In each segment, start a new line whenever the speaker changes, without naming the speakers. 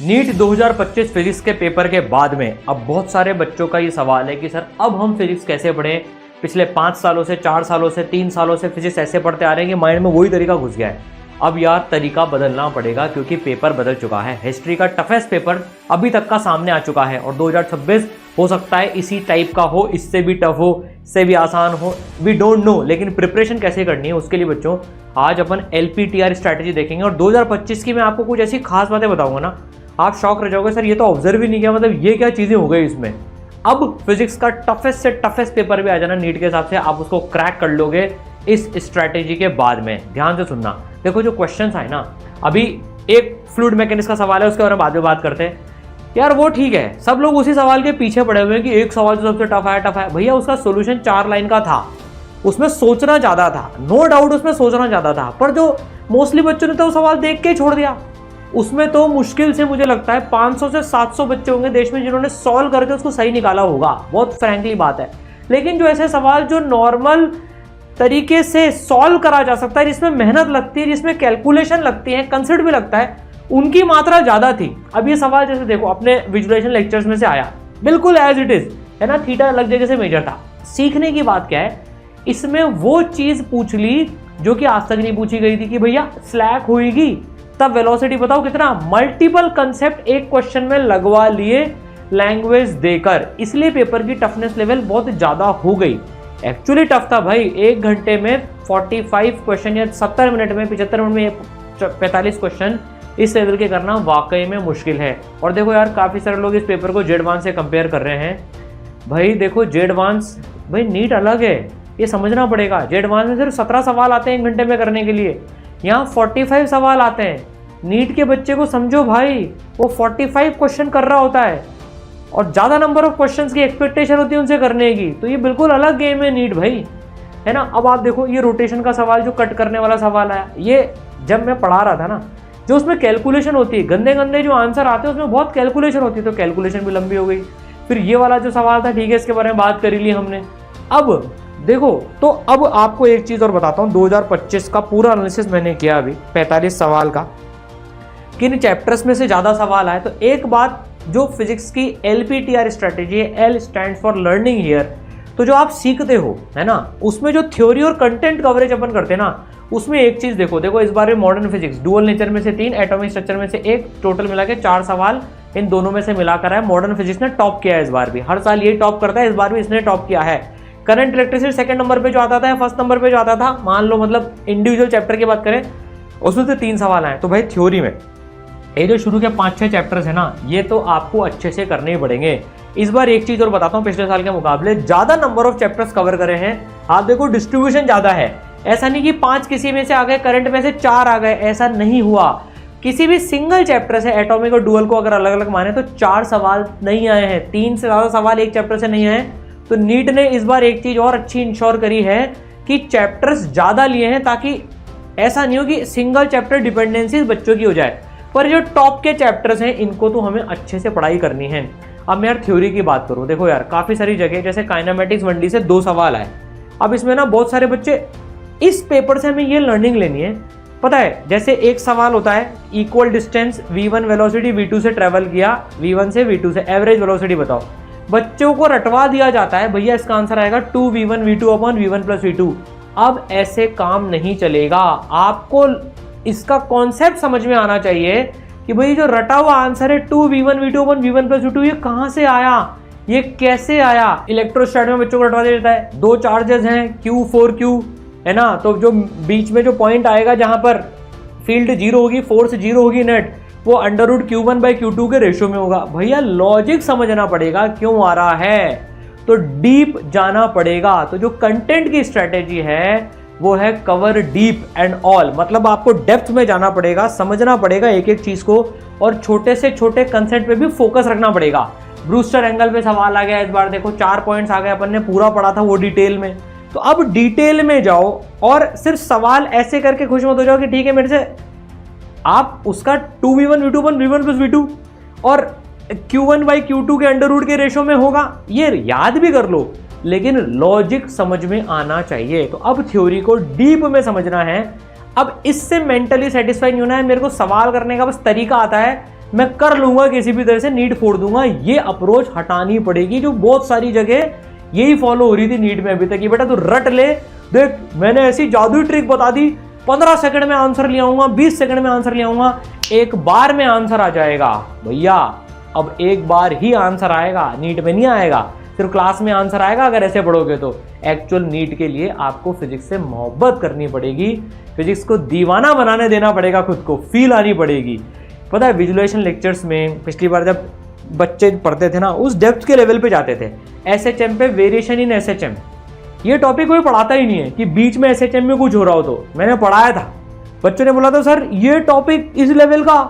NEET 2025 physics के paper के बाद में अब बहुत सारे बच्चों का ये सवाल है कि सर अब हम फिजिक्स कैसे पढ़ें। पिछले 5 सालों से 4 सालों से 3 सालों से फिजिक्स ऐसे पढ़ते आ रहे हैं कि माइंड में वही तरीका घुस गया है। अब यार तरीका बदलना पड़ेगा क्योंकि पेपर बदल चुका है। हिस्ट्री का टफेस्ट पेपर अभी तक का सामने आ चुका है और 2026 हो सकता है इसी टाइप का हो, इससे भी टफ हो, इससे भी आसान हो, वी डोंट नो। लेकिन प्रिपरेशन कैसे करनी है उसके लिए बच्चों आज अपन LPTR स्ट्रैटेजी देखेंगे और 2025 की मैं आपको कुछ ऐसी खास बातें बताऊंगा ना, आप शॉक रह जाओगे, सर ये तो ऑब्जर्व ही नहीं किया, मतलब ये क्या चीज़ें हो गई इसमें। अब फिजिक्स का टफेस्ट से टफेस्ट पेपर भी आ जाना नीट के हिसाब से, आप उसको क्रैक कर लोगे इस स्ट्रैटेजी के बाद में। ध्यान से सुनना, देखो जो क्वेश्चंस आए ना, अभी एक फ्लूइड मैकेनिक्स का सवाल है, उसके बारे में बाद में बात करते हैं। यार वो ठीक है, सब लोग उसी सवाल के पीछे पड़े हुए हैं कि एक सवाल जो सबसे टफ है। भैया उसका सोल्यूशन 4 लाइन का था, उसमें सोचना ज़्यादा था, नो डाउट उसमें सोचना ज़्यादा था, पर जो मोस्टली बच्चों ने तो सवाल देख के छोड़ दिया। उसमें तो मुश्किल से मुझे लगता है 500 से 700 बच्चे होंगे देश में जिन्होंने सॉल्व करके उसको सही निकाला होगा, बहुत फ्रैंकली बात है। लेकिन जो ऐसे सवाल जो नॉर्मल तरीके से सॉल्व करा जा सकता है, जिसमें मेहनत लगती है, जिसमें कैलकुलेशन लगती है, कंसेप्ट भी लगता है, उनकी मात्रा ज़्यादा थी। अब ये सवाल जैसे देखो अपने विजुअलाइजेशन लेक्चर्स में से आया, बिल्कुल एज इट इज़ है ना, थीटा अलग जगह से मेजर था। सीखने की बात क्या है, इसमें वो चीज़ पूछ ली जो कि आज तक नहीं पूछी गई थी कि भैया स्लैक होएगी तब वेलोसिटी बताओ कितना। मल्टीपल कंसेप्ट एक क्वेश्चन में लगवा लिए लैंग्वेज देकर, इसलिए पेपर की टफनेस लेवल बहुत ज़्यादा हो गई। एक्चुअली टफ था भाई, 1 घंटे में 45 क्वेश्चन या 70 मिनट में 75 मिनट में 45 क्वेश्चन इस लेवल के करना वाकई में मुश्किल है। और देखो यार काफ़ी सारे लोग इस पेपर को जेडवांस से कंपेयर कर रहे हैं। भाई देखो जेडवांस, भाई नीट अलग है, ये समझना पड़ेगा। जेडवांस में सिर्फ 17 सवाल आते हैं 1 घंटे में करने के लिए, यहाँ 45 सवाल आते हैं। नीट के बच्चे को समझो भाई, वो 45 क्वेश्चन कर रहा होता है और ज़्यादा नंबर ऑफ क्वेश्चंस की एक्सपेक्टेशन होती है उनसे करने की, तो ये बिल्कुल अलग गेम है नीट भाई, है ना। अब आप देखो ये रोटेशन का सवाल जो कट करने वाला सवाल आया, ये जब मैं पढ़ा रहा था ना, जो उसमें कैलकुलेशन होती है, गंदे गंदे जो आंसर आते हैं उसमें बहुत कैलकुलेशन होती है, तो कैलकुलेशन भी लंबी हो गई। फिर ये वाला जो सवाल था, ठीक है इसके बारे में बात कर ही ली हमने। अब देखो तो अब आपको एक चीज़ और बताता हूँ, 2025 का पूरा एनालिसिस मैंने किया अभी 45 सवाल का, किन चैप्टर्स में से ज़्यादा सवाल आए। तो एक बात जो फिजिक्स की LPTR स्ट्रैटेजी है, L stands for learning here, तो जो आप सीखते हो है ना, उसमें जो थ्योरी और कंटेंट कवरेज अपन करते हैं ना, उसमें एक चीज़ देखो इस बार मॉडर्न फिजिक्स डुअल नेचर में से 3, एटॉमिक स्ट्रक्चर में से 1, टोटल मिला के 4 सवाल इन दोनों में से मिलाकर है। मॉडर्न फिजिक्स ने टॉप किया है इस बार भी, हर साल ये टॉप करता है, इस बार भी इसने टॉप किया है। करंट इलेक्ट्रिसिटी 2nd नंबर पे जो आता था, 1st नंबर पे जो आता था, मान लो मतलब इंडिविजुअल चैप्टर की बात करें उसमें से 3 सवाल आए। तो भाई थ्योरी में ये जो शुरू के 5-6 चैप्टर्स है ना, ये तो आपको अच्छे से करने ही पड़ेंगे। इस बार एक चीज़ और बताता हूँ, पिछले साल के मुकाबले ज़्यादा नंबर ऑफ चैप्टर्स कवर करे हैं। आप देखो डिस्ट्रीब्यूशन ज़्यादा है, ऐसा नहीं कि 5 किसी में से आ गए, करंट में से 4 आ गए, ऐसा नहीं हुआ। किसी भी सिंगल चैप्टर से, एटॉमिक और डुअल को अगर अलग अलग माने तो 4 सवाल नहीं आए हैं, 3 से ज़्यादा सवाल एक चैप्टर से नहीं आए। तो नीट ने इस बार एक चीज़ और अच्छी इंश्योर करी है कि चैप्टर्स ज़्यादा लिए हैं, ताकि ऐसा नहीं हो कि सिंगल चैप्टर डिपेंडेंसी बच्चों की हो जाए। पर जो टॉप के चैप्टर्स हैं इनको तो हमें अच्छे से पढ़ाई करनी है। अब मैं यार थ्योरी की बात करूँ, देखो यार काफ़ी सारी जगह जैसे काइनेमेटिक्स 1D से 2 सवाल आए। अब इसमें ना बहुत सारे बच्चे, इस पेपर से हमें ये लर्निंग लेनी है, पता है। जैसे एक सवाल होता है, equal distance V1 velocity V2 से ट्रेवल किया, V1 से V2 से एवरेज वेलोसिटी बताओ। बच्चों को रटवा दिया जाता है, भैया इसका आंसर आएगा 2V1 V2 upon V1 plus V2। अब ऐसे काम नहीं चलेगा, आपको इसका कॉन्सेप्ट समझ में आना चाहिए कि भाई जो रटा हुआ आंसर है 2V1 V2 upon V1 plus V2, ये कहाँ से आया, ये कैसे आया। इलेक्ट्रोस्टैट में बच्चों को रटवा दिया जाता है, 2 चार्जेस हैं Q 4Q, है ना, तो जो बीच में जो पॉइंट आएगा जहां पर फील्ड 0 होगी, फोर्स 0 होगी नेट, वो √Q1/Q2 के रेशियो में होगा। भैया लॉजिक समझना पड़ेगा क्यों आ रहा है, तो डीप जाना पड़ेगा। तो जो कंटेंट की स्ट्रेटेजी है वो है कवर डीप एंड ऑल, मतलब आपको डेप्थ में जाना पड़ेगा, समझना पड़ेगा एक एक चीज को, और छोटे से छोटे कंसेप्ट पे भी फोकस रखना पड़ेगा। ब्रूस्टर एंगल पे सवाल आ गया इस बार, देखो 4 पॉइंट्स आ गए, अपन ने पूरा पढ़ा था वो डिटेल में। तो अब डिटेल में जाओ और सिर्फ सवाल ऐसे करके खुश मत हो जाओ कि ठीक है मेरे से आप उसका 2V1 V2 upon V1 plus V2 और Q1/Q2 के अंडर रूट के रेशो में होगा, ये याद भी कर लो, लेकिन लॉजिक समझ में आना चाहिए। तो अब थ्योरी को डीप में समझना है। अब इससे मेंटली सेटिस्फाई नहीं होना है, मेरे को सवाल करने का बस तरीका आता है, मैं कर लूंगा किसी भी तरह से, नीट फोड़ दूंगा, ये अप्रोच हटानी पड़ेगी जो बहुत सारी जगह यही फॉलो हो रही थी नीट में अभी तक। ये बेटा तू रट ले, देख मैंने ऐसी जादुई ट्रिक बता दी, 15 सेकंड में आंसर ले आऊंगा, 20 सेकंड में आंसर ले आऊंगा, एक बार में आंसर आ जाएगा। भैया अब एक बार ही आंसर आएगा, नीट में नहीं आएगा, सिर्फ क्लास में आंसर आएगा अगर ऐसे पढ़ोगे तो। एक्चुअल नीट के लिए आपको फिजिक्स से मोहब्बत करनी पड़ेगी, फिजिक्स को दीवाना बनाने देना पड़ेगा, खुद को फील आनी पड़ेगी। पता है विजुअलाइजेशन लेक्चर्स में पिछली बार जब बच्चे पढ़ते थे ना, उस डेप्थ के लेवल पे जाते थे। एसएचएम पे वेरिएशन इन एसएचएम, ये टॉपिक कोई पढ़ाता ही नहीं है कि बीच में एसएचएम में कुछ हो रहा हो। तो मैंने पढ़ाया था, बच्चों ने बोला था सर ये टॉपिक इस लेवल का,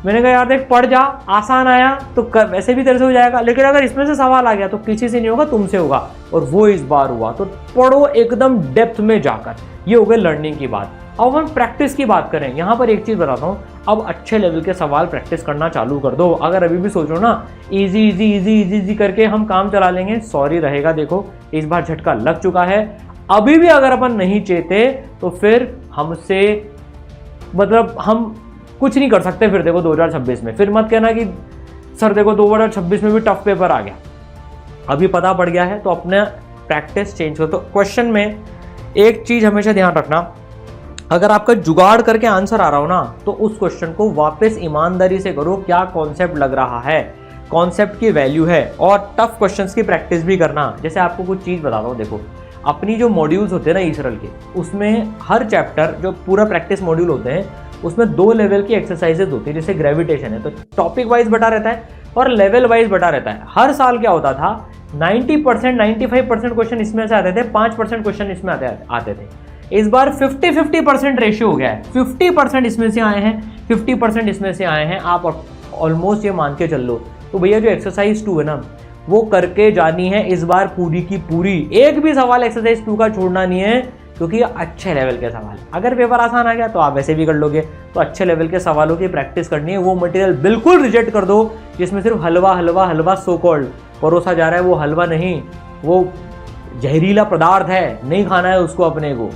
मैंने कहा यार देख पढ़ जा, आसान आया तो वैसे भी तरह से हो जाएगा, लेकिन अगर इसमें से सवाल आ गया तो किसी से नहीं होगा, तुमसे होगा। और वो इस बार हुआ। तो पढ़ो एकदम डेप्थ में जाकर, ये हो गई लर्निंग की बात। अब हम प्रैक्टिस की बात करें, यहाँ पर एक चीज़ बताता हूँ, अब अच्छे लेवल के सवाल प्रैक्टिस करना चालू कर दो। अगर अभी भी सोचो ना easy easy easy easy easy करके हम काम चला लेंगे, सॉरी रहेगा। देखो इस बार झटका लग चुका है, अभी भी अगर अपन नहीं चेते तो फिर हमसे मतलब हम कुछ नहीं कर सकते। फिर देखो 2026 में फिर मत कहना कि सर देखो 2026 में भी टफ पेपर आ गया। अभी पता पड़ गया है तो अपने प्रैक्टिस चेंज करो। तो क्वेश्चन में एक चीज़ हमेशा ध्यान रखना, अगर आपका जुगाड़ करके आंसर आ रहा हो ना तो उस क्वेश्चन को वापस ईमानदारी से करो, क्या कॉन्सेप्ट लग रहा है, कॉन्सेप्ट की वैल्यू है। और टफ क्वेश्चंस की प्रैक्टिस भी करना। जैसे आपको कुछ चीज़ बताता हूँ, देखो अपनी जो मॉड्यूल्स होते हैं ना ईसरल के, उसमें हर चैप्टर जो पूरा प्रैक्टिस मॉड्यूल होते हैं उसमें 2 लेवल की एक्सरसाइजेज होती है। जैसे ग्रेविटेशन है तो टॉपिक वाइज बटा रहता है और लेवल वाइज बटा रहता है। हर साल क्या होता था 90% 95% क्वेश्चन इसमें से आते थे, 5% क्वेश्चन इसमें आते थे। इस बार 50-50% रेशियो हो गया है, 50% इसमें से आए हैं, 50% इसमें से आए हैं। आप ऑलमोस्ट ये मान के चल लो। तो भैया जो एक्सरसाइज 2 है ना वो करके जानी है इस बार पूरी की पूरी। एक भी सवाल एक्सरसाइज 2 का छोड़ना नहीं है, क्योंकि ये अच्छे लेवल के सवाल। अगर पेपर आसान आ गया तो आप वैसे भी कर लोगे, तो अच्छे लेवल के सवालों की प्रैक्टिस करनी है। वो मटेरियल बिल्कुल रिजेक्ट कर दो जिसमें सिर्फ हलवा हलवा हलवा सो कॉल्ड परोसा जा रहा है। वो हलवा नहीं, वो जहरीला पदार्थ है, नहीं खाना है उसको अपने को।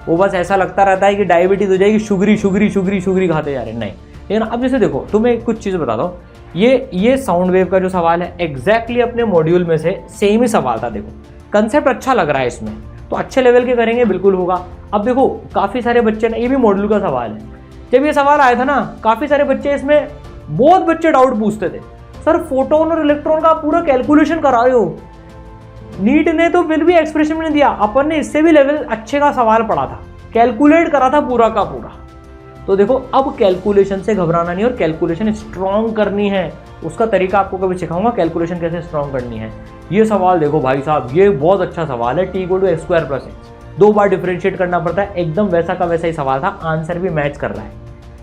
वो बस ऐसा लगता रहता है कि डायबिटीज हो जाएगी, शुगरी शुगरी शुगरी शुगरी खाते जा रहे हैं, नहीं। लेकिन अब जैसे देखो तुम्हें कुछ चीज़ बताता हूँ, ये साउंड वेव का जो सवाल है एग्जैक्टली अपने मॉड्यूल में से सेम ही सवाल था। देखो कंसेप्ट अच्छा लग रहा है इसमें, तो अच्छे लेवल के करेंगे बिल्कुल होगा। अब देखो काफ़ी सारे बच्चे ना, ये भी मॉड्यूल का सवाल है, जब ये सवाल आया था ना काफ़ी सारे बच्चे इसमें बहुत बच्चे डाउट पूछते थे, सर फोटोन और इलेक्ट्रॉन का पूरा कैलकुलेशन करा रहे हो। नीट ने तो फिर भी एक्सप्रेशन नहीं दिया, अपन ने इससे भी लेवल अच्छे का सवाल पढ़ा था, कैलकुलेट करा था पूरा का पूरा। तो देखो अब कैलकुलेशन से घबराना नहीं और कैलकुलेशन स्ट्रॉन्ग करनी है। उसका तरीका आपको कभी सिखाऊंगा, कैलकुलेशन कैसे स्ट्रॉन्ग करनी है। ये सवाल देखो भाई साहब, ये बहुत अच्छा सवाल है। t = x² + x 2 बार डिफरेंशिएट करना पड़ता है, एकदम वैसा का वैसा ही सवाल था, आंसर भी मैच कर रहा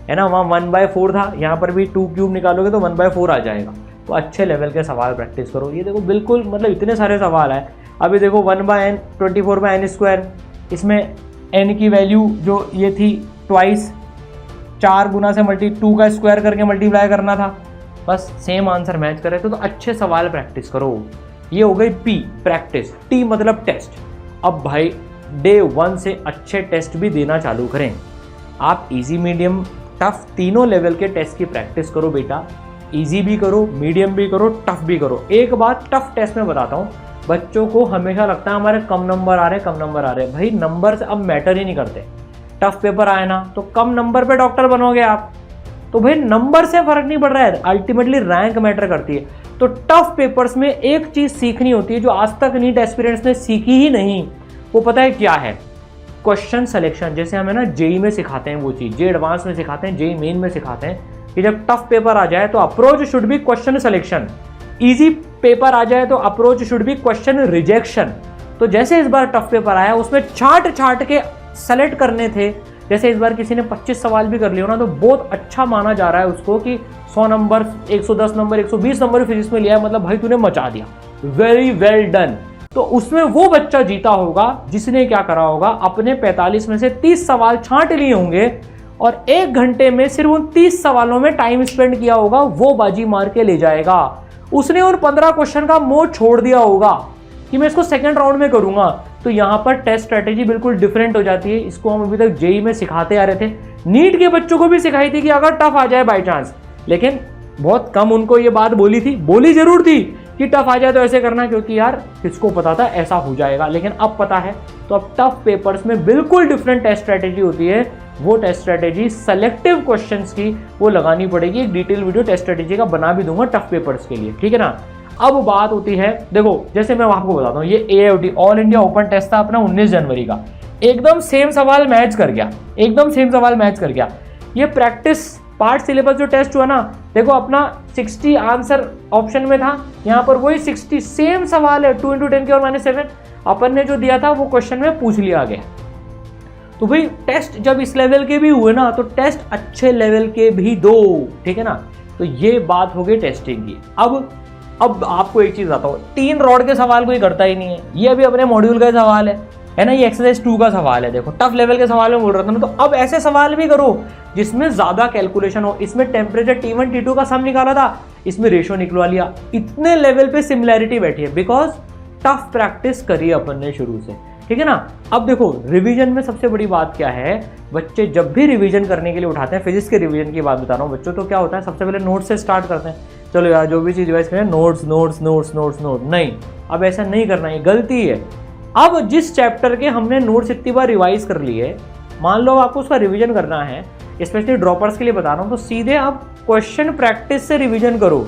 है ना। वहाँ 1/4 था, यहाँ पर भी 2³ निकालोगे तो 1/4 आ जाएगा। तो अच्छे लेवल के सवाल प्रैक्टिस करो। ये देखो बिल्कुल मतलब इतने सारे सवाल है। अभी देखो 1/n 24/n², इसमें n की वैल्यू जो ये थी ट्वाइस, 4 गुना से 2 का स्क्वायर करके मल्टीप्लाई करना था, बस सेम आंसर मैच करे। तो अच्छे सवाल प्रैक्टिस करो। ये हो गई P प्रैक्टिस, T मतलब टेस्ट। अब भाई डे 1 से अच्छे टेस्ट भी देना चालू करें। आप इजी मीडियम टफ तीनों लेवल के टेस्ट की प्रैक्टिस करो बेटा। इजी भी करो, मीडियम भी करो, टफ भी करो। एक बात टफ टेस्ट में बताता हूँ, बच्चों को हमेशा लगता है हमारे कम नंबर आ रहे, कम नंबर आ रहे। भाई नंबर से अब मैटर ही नहीं करते। टफ पेपर आए ना तो कम नंबर पे डॉक्टर बनोगे आप, तो भाई नंबर से फर्क नहीं पड़ रहा है, अल्टीमेटली रैंक मैटर करती है। तो टफ पेपर्स में एक चीज सीखनी होती है जो आज तक नीट एस्पिरेंट्स ने सीखी ही नहीं, वो पता है क्या है? Question selection. जैसे हमें ना जेई में सिखाते हैं वो चीज़, जे एडवांस में सिखाते हैं, जेई मेन में सिखाते हैं कि जब टफ पेपर आ जाए तो approach should be question selection, easy paper आ जाए तो approach should be question rejection. तो जैसे इस बार टफ पेपर आया उसमें छाट के सेलेक्ट करने थे। जैसे इस बार किसी ने 25 सवाल भी कर लिया ना तो बहुत अच्छा माना जा रहा है उसको कि 100 नंबर, 110 नंबर, 120 नंबर फिजिक्स में लिया है, मतलब भाई तूने मचा दिया, वेरी वेल डन। तो उसमें वो बच्चा जीता होगा जिसने क्या करा होगा, अपने 45 में से 30 सवाल छांट लिए होंगे और 1 घंटे में सिर्फ उन 30 सवालों में टाइम स्पेंड किया होगा, वो बाजी मार के ले जाएगा। उसने उन 15 क्वेश्चन का मोह छोड़ दिया होगा कि मैं इसको सेकंड राउंड में करूंगा। तो यहाँ पर टेस्ट स्ट्रेटेजी बिल्कुल डिफरेंट हो जाती है। इसको हम अभी तक जेई में सिखाते आ रहे थे, नीट के बच्चों को भी सिखाई थी कि अगर टफ आ जाए बाई चांस, लेकिन बहुत कम उनको ये बात बोली जरूर थी कि टफ आ जाए तो ऐसे करना, क्योंकि यार किसको पता था ऐसा हो जाएगा, लेकिन अब पता है। तो अब टफ पेपर्स में बिल्कुल डिफरेंट टेस्ट स्ट्रेटेजी होती है। वो टेस्ट स्ट्रेटेजी सेलेक्टिव क्वेश्चंस की वो लगानी पड़ेगी। एक डिटेल वीडियो टेस्ट स्ट्रेटेजी का बना भी दूंगा टफ पेपर्स के लिए, ठीक है ना। अब बात होती है, देखो जैसे मैं आपको बताता हूँ, ये AIOT all India open test था अपना 19 जनवरी का, एकदम सेम सवाल मैच कर गया। ये प्रैक्टिस पार्ट सिलेबस जो टेस्ट हुआ ना, देखो अपना 60 आंसर ऑप्शन में था, यहाँ पर वही 60 सेम सवाल है, 2 × 10 की और -7 अपन ने जो दिया था वो क्वेश्चन में पूछ लिया गया। तो भाई टेस्ट जब इस लेवल के भी हुए ना, तो टेस्ट अच्छे लेवल के भी दो, ठीक है ना। तो ये बात हो गई टेस्टिंग की। अब आपको एक चीज बताता हूँ, 3 रॉड के सवाल कोई करता ही नहीं है। ये अभी अपने मॉड्यूल का सवाल है ना, ये एक्सरसाइज 2 का सवाल है। देखो टफ लेवल के सवाल में बोल रहा था ना, तो अब ऐसे सवाल भी करो जिसमें ज्यादा कैलकुलेशन हो। इसमें टेम्परेचर T1 T2 का सम निकाला था, इसमें रेशियो निकलवा लिया। इतने लेवल पे सिमिलैरिटी बैठी है, बिकॉज टफ प्रैक्टिस करी अपन ने शुरू से, ठीक है ना। अब देखो रिवीजन में सबसे बड़ी बात क्या है, बच्चे जब भी रिवीजन करने के लिए उठाते हैं, फिजिक्स के रिवीजन की बात बता रहा हूँ बच्चों, तो क्या होता है, सबसे पहले नोट्स से स्टार्ट करते हैं। चलो यार जो भी चीज रिवाइज करें, नोट्स, नहीं, अब ऐसा नहीं करना, ये गलती है। अब जिस चैप्टर के हमने नोट्स इतनी बार रिवाइज कर लिए, मान लो आपको उसका रिवीजन करना है, स्पेशली ड्रॉपर्स के लिए बता रहा हूँ, तो सीधे आप क्वेश्चन प्रैक्टिस से रिवीजन करो।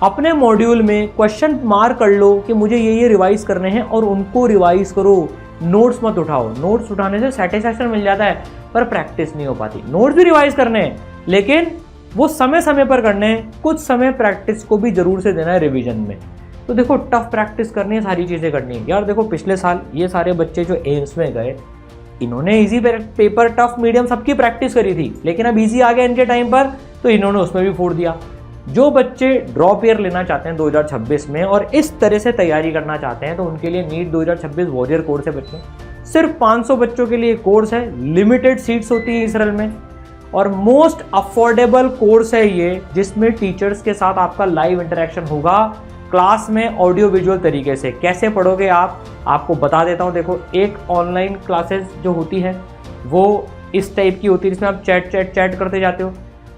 अपने मॉड्यूल में क्वेश्चन मार्क कर लो कि मुझे ये रिवाइज करने हैं और उनको रिवाइज करो। नोट्स मत उठाओ, नोट्स उठाने से सेटिस्फैक्शन मिल जाता है पर प्रैक्टिस नहीं हो पाती। नोट्स भी रिवाइज करने हैं, लेकिन वो समय समय पर करने हैं, कुछ समय प्रैक्टिस को भी जरूर से देना है रिवीजन में। तो देखो टफ प्रैक्टिस करनी है, सारी चीज़ें करनी है यार। देखो पिछले साल ये सारे बच्चे जो एम्स में गए, इन्होंने इजी पेपर, टफ, मीडियम सबकी प्रैक्टिस करी थी, लेकिन अब इजी आ गया इनके टाइम पर, तो इन्होंने उसमें भी फोड़ दिया। जो बच्चे ड्रॉप ईयर लेना चाहते हैं 2026 में और इस तरह से तैयारी करना चाहते हैं, तो उनके लिए नीट 2026 वॉरियर कोर्स है बच्चों। सिर्फ 500 बच्चों के लिए कोर्स है, लिमिटेड सीट्स होती है इसरल में, और मोस्ट अफोर्डेबल कोर्स है ये, जिसमें टीचर्स के साथ आपका लाइव इंटरेक्शन होगा क्लास में ऑडियो विजुअल तरीके से। कैसे पढ़ोगे आप, आपको बता देता हूँ। देखो एक ऑनलाइन क्लासेस जो होती है वो इस टाइप की होती है, जिसमें आप चैट करते जाते हो।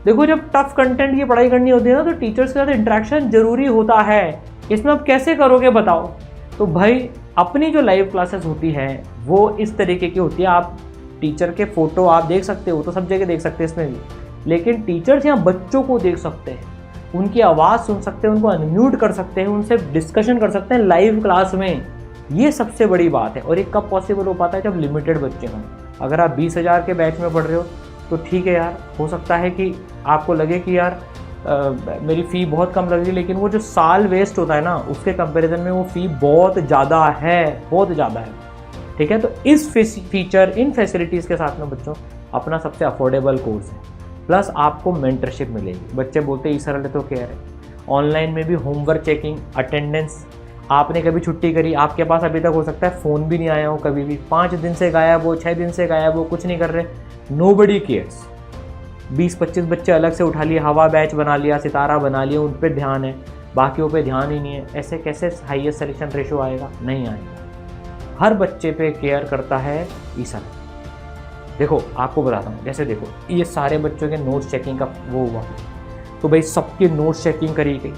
देखो जब टफ कंटेंट की पढ़ाई करनी होती है ना, तो टीचर्स के साथ इंटरेक्शन जरूरी होता है। इसमें आप कैसे करोगे बताओ। तो भाई अपनी जो लाइव क्लासेस होती है वो इस तरीके की होती है। आप टीचर के फोटो आप देख सकते हो, तो सब जगह देख सकते हैं इसमें भी, लेकिन टीचर्स यहाँ बच्चों को देख सकते हैं, उनकी आवाज़ सुन सकते हैं, उनको अनम्यूट कर सकते हैं, उनसे डिस्कशन कर सकते हैं लाइव क्लास में। ये सबसे बड़ी बात है। और ये कब पॉसिबल हो पाता है, जब लिमिटेड बच्चे हों। अगर आप 20,000 के बैच में पढ़ रहे हो तो ठीक है यार, हो सकता है कि आपको लगे कि यार मेरी फ़ी बहुत कम लग रही है, लेकिन वो जो साल वेस्ट होता है ना, उसके कंपैरिजन में वो फ़ी बहुत ज़्यादा है, बहुत ज़्यादा है, ठीक है। तो इस फीचर, इन फैसिलिटीज़ के साथ में बच्चों अपना सबसे अफोर्डेबल कोर्स है, प्लस आपको मेंटरशिप मिलेगी। बच्चे बोलते हैं सरल तो क्या है, ऑनलाइन में भी होमवर्क चेकिंग, अटेंडेंस। आपने कभी छुट्टी करी, आपके पास अभी तक हो सकता है फ़ोन भी नहीं आया हो कभी भी, 5 दिन से गायब हो, 6 दिन से गायब हो, कुछ नहीं कर रहे, नोबडी केयर्स। 20-25 बच्चे अलग से उठा लिए, हवा बैच बना लिया, सितारा बना लिया, उन पर ध्यान है, बाकियों पे ध्यान ही नहीं है। ऐसे कैसे हाईएस्ट सिलेक्शन रेशो आएगा? नहीं आएगा। हर बच्चे पे केयर करता है ईसर। देखो आपको बताता हूँ, जैसे देखो ये सारे बच्चों के नोट्स चेकिंग का वो हुआ, तो भाई सबके नोट्स चेकिंग करी गई,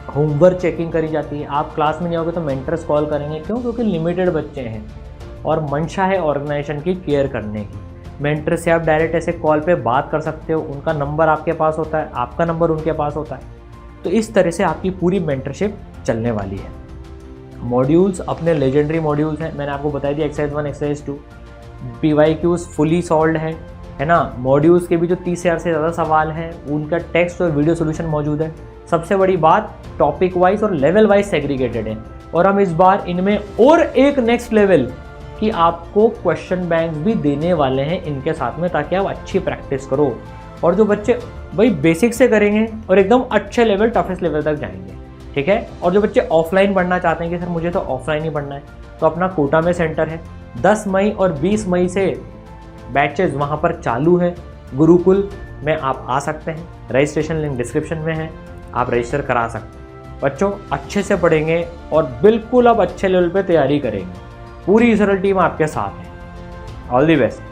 होमवर्क चेकिंग करी जाती है। आप क्लास में नहीं आओगे तो मेंटर्स कॉल करेंगे, क्यों? क्योंकि लिमिटेड बच्चे हैं और मंशा है ऑर्गेनाइजेशन की केयर करने की। मेंटर से आप डायरेक्ट ऐसे कॉल पे बात कर सकते हो, उनका नंबर आपके पास होता है, आपका नंबर उनके पास होता है। तो इस तरह से आपकी पूरी मेंटरशिप चलने वाली है। मॉड्यूल्स अपने लेजेंडरी मॉड्यूल्स हैं, मैंने आपको बताया दिया, exercise 1, exercise 2, PYQs fully solved है ना। मॉड्यूल्स के भी जो 30,000 से ज़्यादा सवाल हैं, उनका टेक्स्ट और वीडियो सोल्यूशन मौजूद है। सबसे बड़ी बात, टॉपिक वाइज और लेवल वाइज सेग्रीगेटेड है। और हम इस बार इनमें और एक नेक्स्ट लेवल कि आपको क्वेश्चन बैंक भी देने वाले हैं इनके साथ में, ताकि आप अच्छी प्रैक्टिस करो। और जो बच्चे भाई बेसिक से करेंगे और एकदम अच्छे लेवल, टफेस्ट लेवल तक जाएंगे, ठीक है। और जो बच्चे ऑफलाइन पढ़ना चाहते हैं कि सर मुझे तो ऑफलाइन ही पढ़ना है, तो अपना कोटा में सेंटर है, 10 मई और 20 मई से बैचेज वहाँ पर चालू है। गुरुकुल में आप आ सकते हैं, रजिस्ट्रेशन लिंक डिस्क्रिप्शन में है, आप रजिस्टर करा सकते हैं। बच्चों अच्छे से पढ़ेंगे और बिल्कुल अब अच्छे लेवल पे तैयारी करेंगे। पूरी इसरल टीम आपके साथ है। All the best.